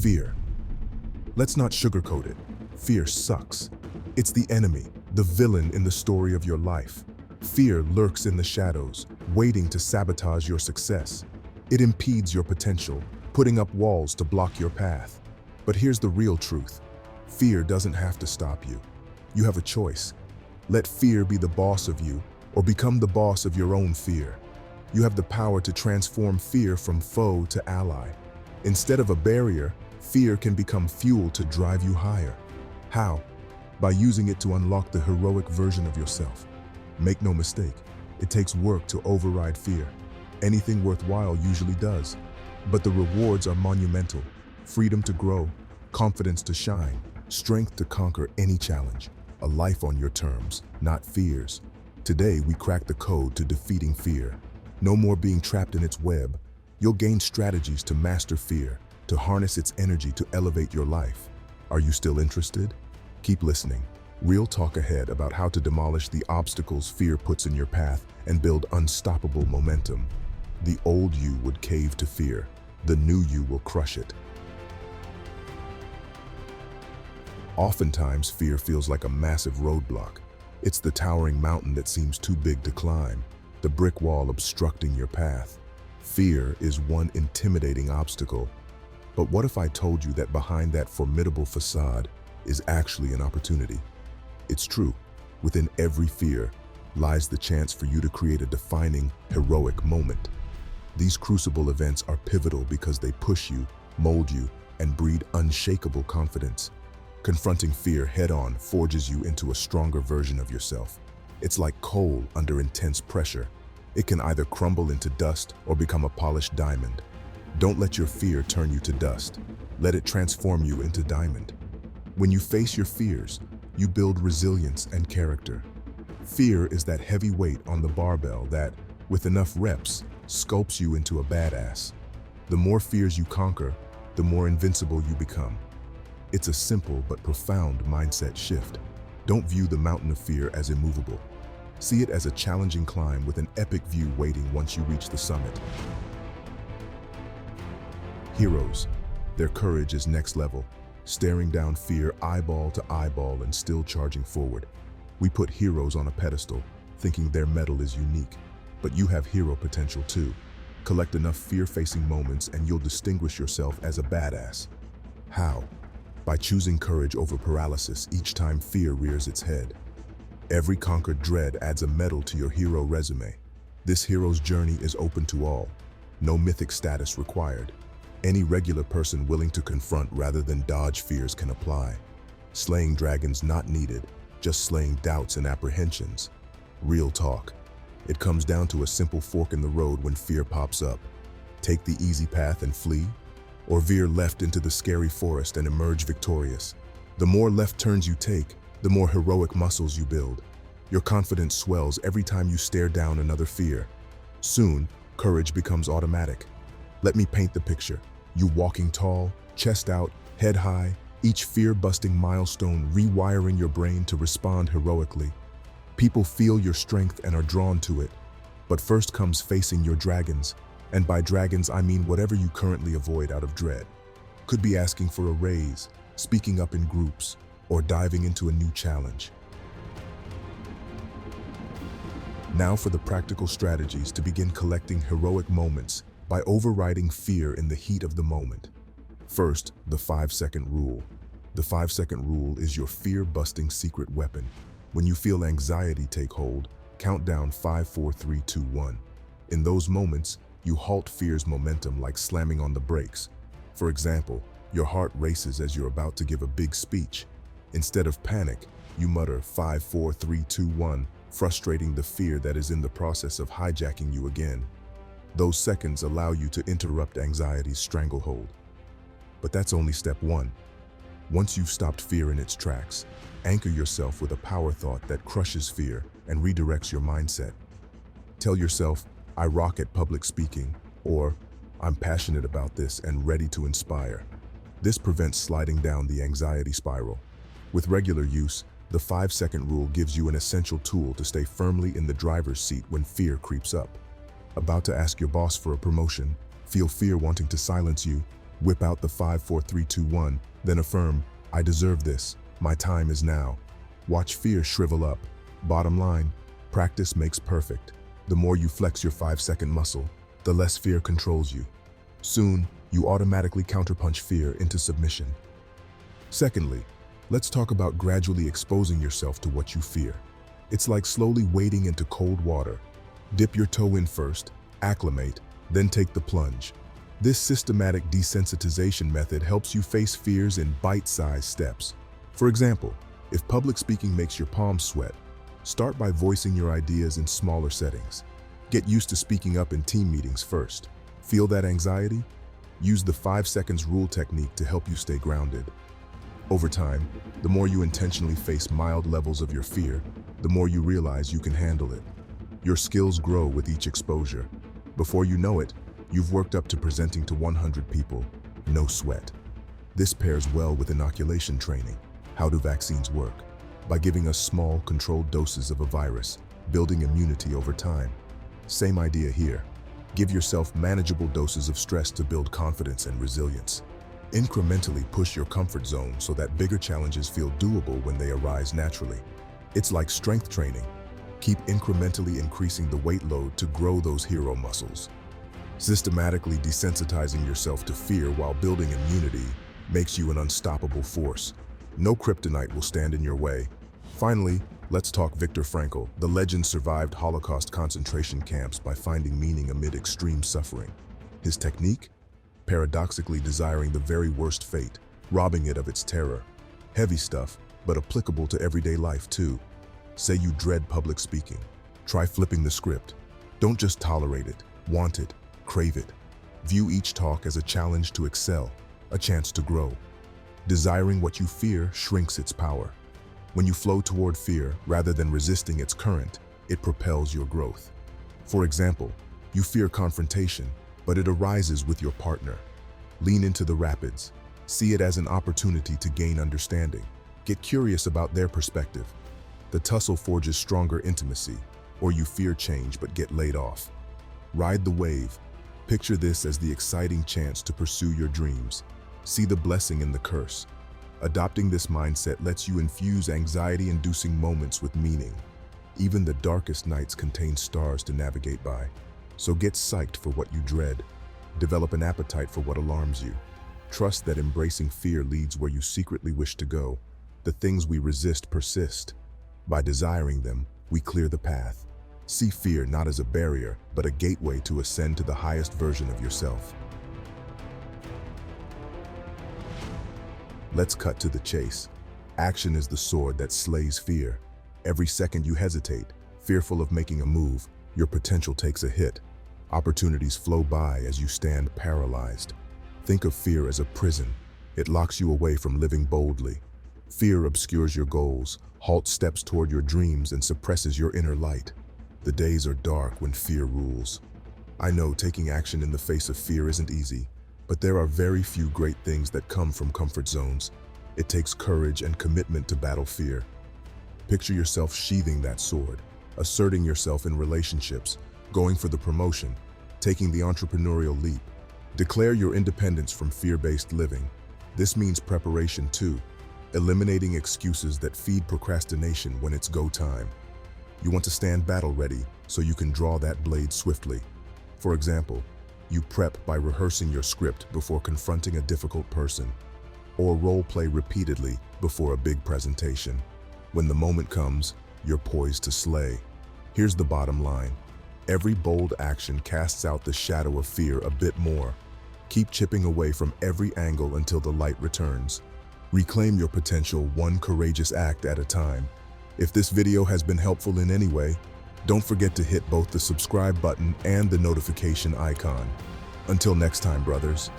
Fear. Let's not sugarcoat it. Fear sucks. It's the enemy, the villain in the story of your life. Fear lurks in the shadows, waiting to sabotage your success. It impedes your potential, putting up walls to block your path. But here's the real truth. Fear doesn't have to stop you. You have a choice. Let fear be the boss of you, or become the boss of your own fear. You have the power to transform fear from foe to ally. Instead of a barrier, fear can become fuel to drive you higher. How? By using it to unlock the heroic version of yourself. Make no mistake, it takes work to override fear. Anything worthwhile usually does. But the rewards are monumental. Freedom to grow, confidence to shine, strength to conquer any challenge. A life on your terms, not fears. Today, we crack the code to defeating fear. No more being trapped in its web. You'll gain strategies to master fear, to harness its energy to elevate your life. Are you still interested? Keep listening. Real talk ahead about how to demolish the obstacles fear puts in your path and build unstoppable momentum. The old you would cave to fear. The new you will crush it. Oftentimes, fear feels like a massive roadblock. It's the towering mountain that seems too big to climb, the brick wall obstructing your path. Fear is one intimidating obstacle. But what if I told you that behind that formidable facade is actually an opportunity? It's true. Within every fear lies the chance for you to create a defining, heroic moment. These crucible events are pivotal because they push you, mold you, and breed unshakable confidence. Confronting fear head-on forges you into a stronger version of yourself. It's like coal under intense pressure. It can either crumble into dust or become a polished diamond. Don't let your fear turn you to dust. Let it transform you into diamond. When you face your fears, you build resilience and character. Fear is that heavy weight on the barbell that, with enough reps, sculpts you into a badass. The more fears you conquer, the more invincible you become. It's a simple but profound mindset shift. Don't view the mountain of fear as immovable. See it as a challenging climb with an epic view waiting once you reach the summit. Heroes. Their courage is next level, staring down fear eyeball to eyeball and still charging forward. We put heroes on a pedestal, thinking their mettle is unique. But you have hero potential too. Collect enough fear-facing moments and you'll distinguish yourself as a badass. How? By choosing courage over paralysis each time fear rears its head. Every conquered dread adds a medal to your hero resume. This hero's journey is open to all. No mythic status required. Any regular person willing to confront rather than dodge fears can apply. Slaying dragons not needed, just slaying doubts and apprehensions. Real talk. It comes down to a simple fork in the road when fear pops up. Take the easy path and flee, or veer left into the scary forest and emerge victorious. The more left turns you take, the more heroic muscles you build. Your confidence swells every time you stare down another fear. Soon, courage becomes automatic. Let me paint the picture. You walking tall, chest out, head high, each fear-busting milestone rewiring your brain to respond heroically. People feel your strength and are drawn to it. But first comes facing your dragons. And by dragons, I mean whatever you currently avoid out of dread. Could be asking for a raise, speaking up in groups, or diving into a new challenge. Now for the practical strategies to begin collecting heroic moments by overriding fear in the heat of the moment. First, the 5-second rule. The 5-second rule is your fear-busting secret weapon. When you feel anxiety take hold, count down 5, 4, 3, 2, 1. In those moments, you halt fear's momentum like slamming on the brakes. For example, your heart races as you're about to give a big speech. Instead of panic, you mutter 5, 4, 3, 2, 1, frustrating the fear that is in the process of hijacking you again. Those seconds allow you to interrupt anxiety's stranglehold. But that's only step one. Once you've stopped fear in its tracks, anchor yourself with a power thought that crushes fear and redirects your mindset. Tell yourself, I rock at public speaking, or I'm passionate about this and ready to inspire. This prevents sliding down the anxiety spiral. With regular use, the 5-second rule gives you an essential tool to stay firmly in the driver's seat when fear creeps up. About to ask your boss for a promotion, feel fear wanting to silence you, Whip out the 5, 4, 3, 2, 1, then affirm, I deserve this. My time is now. Watch fear shrivel up. Bottom line, practice makes perfect. The more you flex your 5-second muscle, the less fear controls you. Soon, you automatically counterpunch fear into submission. Secondly, let's talk about gradually exposing yourself to what you fear. It's like slowly wading into cold water. Dip your toe in first, acclimate, then take the plunge. This systematic desensitization method helps you face fears in bite-sized steps. For example, if public speaking makes your palms sweat, start by voicing your ideas in smaller settings. Get used to speaking up in team meetings first. Feel that anxiety? Use the 5 seconds rule technique to help you stay grounded. Over time, the more you intentionally face mild levels of your fear, the more you realize you can handle it. Your skills grow with each exposure. Before you know it, you've worked up to presenting to 100 people, no sweat. This pairs well with inoculation training. How do vaccines work? By giving us small, controlled doses of a virus, building immunity over time. Same idea here. Give yourself manageable doses of stress to build confidence and resilience. Incrementally push your comfort zone so that bigger challenges feel doable when they arise naturally. It's like strength training. Keep incrementally increasing the weight load to grow those hero muscles. Systematically desensitizing yourself to fear while building immunity makes you an unstoppable force. No kryptonite will stand in your way. Finally, let's talk Viktor Frankl. The legend survived Holocaust concentration camps by finding meaning amid extreme suffering. His technique? Paradoxically desiring the very worst fate, robbing it of its terror. Heavy stuff, but applicable to everyday life too. Say you dread public speaking. Try flipping the script. Don't just tolerate it, want it, crave it. View each talk as a challenge to excel, a chance to grow. Desiring what you fear shrinks its power. When you flow toward fear rather than resisting its current, it propels your growth. For example, you fear confrontation, but it arises with your partner. Lean into the rapids. See it as an opportunity to gain understanding. Get curious about their perspective. The tussle forges stronger intimacy, or you fear change but get laid off. Ride the wave. Picture this as the exciting chance to pursue your dreams. See the blessing in the curse. Adopting this mindset lets you infuse anxiety-inducing moments with meaning. Even the darkest nights contain stars to navigate by. So get psyched for what you dread. Develop an appetite for what alarms you. Trust that embracing fear leads where you secretly wish to go. The things we resist persist. By desiring them, we clear the path. See fear not as a barrier, but a gateway to ascend to the highest version of yourself. Let's cut to the chase. Action is the sword that slays fear. Every second you hesitate, fearful of making a move, your potential takes a hit. Opportunities flow by as you stand paralyzed. Think of fear as a prison. It locks you away from living boldly. Fear obscures your goals, halts steps toward your dreams, and suppresses your inner light. The days are dark when fear rules. I know taking action in the face of fear isn't easy, but there are very few great things that come from comfort zones. It takes courage and commitment to battle fear. Picture yourself sheathing that sword, asserting yourself in relationships, going for the promotion, taking the entrepreneurial leap. Declare your independence from fear-based living. This means preparation too, eliminating excuses that feed procrastination when it's go time. You want to stand battle ready so you can draw that blade swiftly. For example, you prep by rehearsing your script before confronting a difficult person, or role-play repeatedly before a big presentation. When the moment comes, you're poised to slay. Here's the bottom line. Every bold action casts out the shadow of fear a bit more. Keep chipping away from every angle until the light returns. Reclaim your potential one courageous act at a time. If this video has been helpful in any way, don't forget to hit both the subscribe button and the notification icon. Until next time, brothers.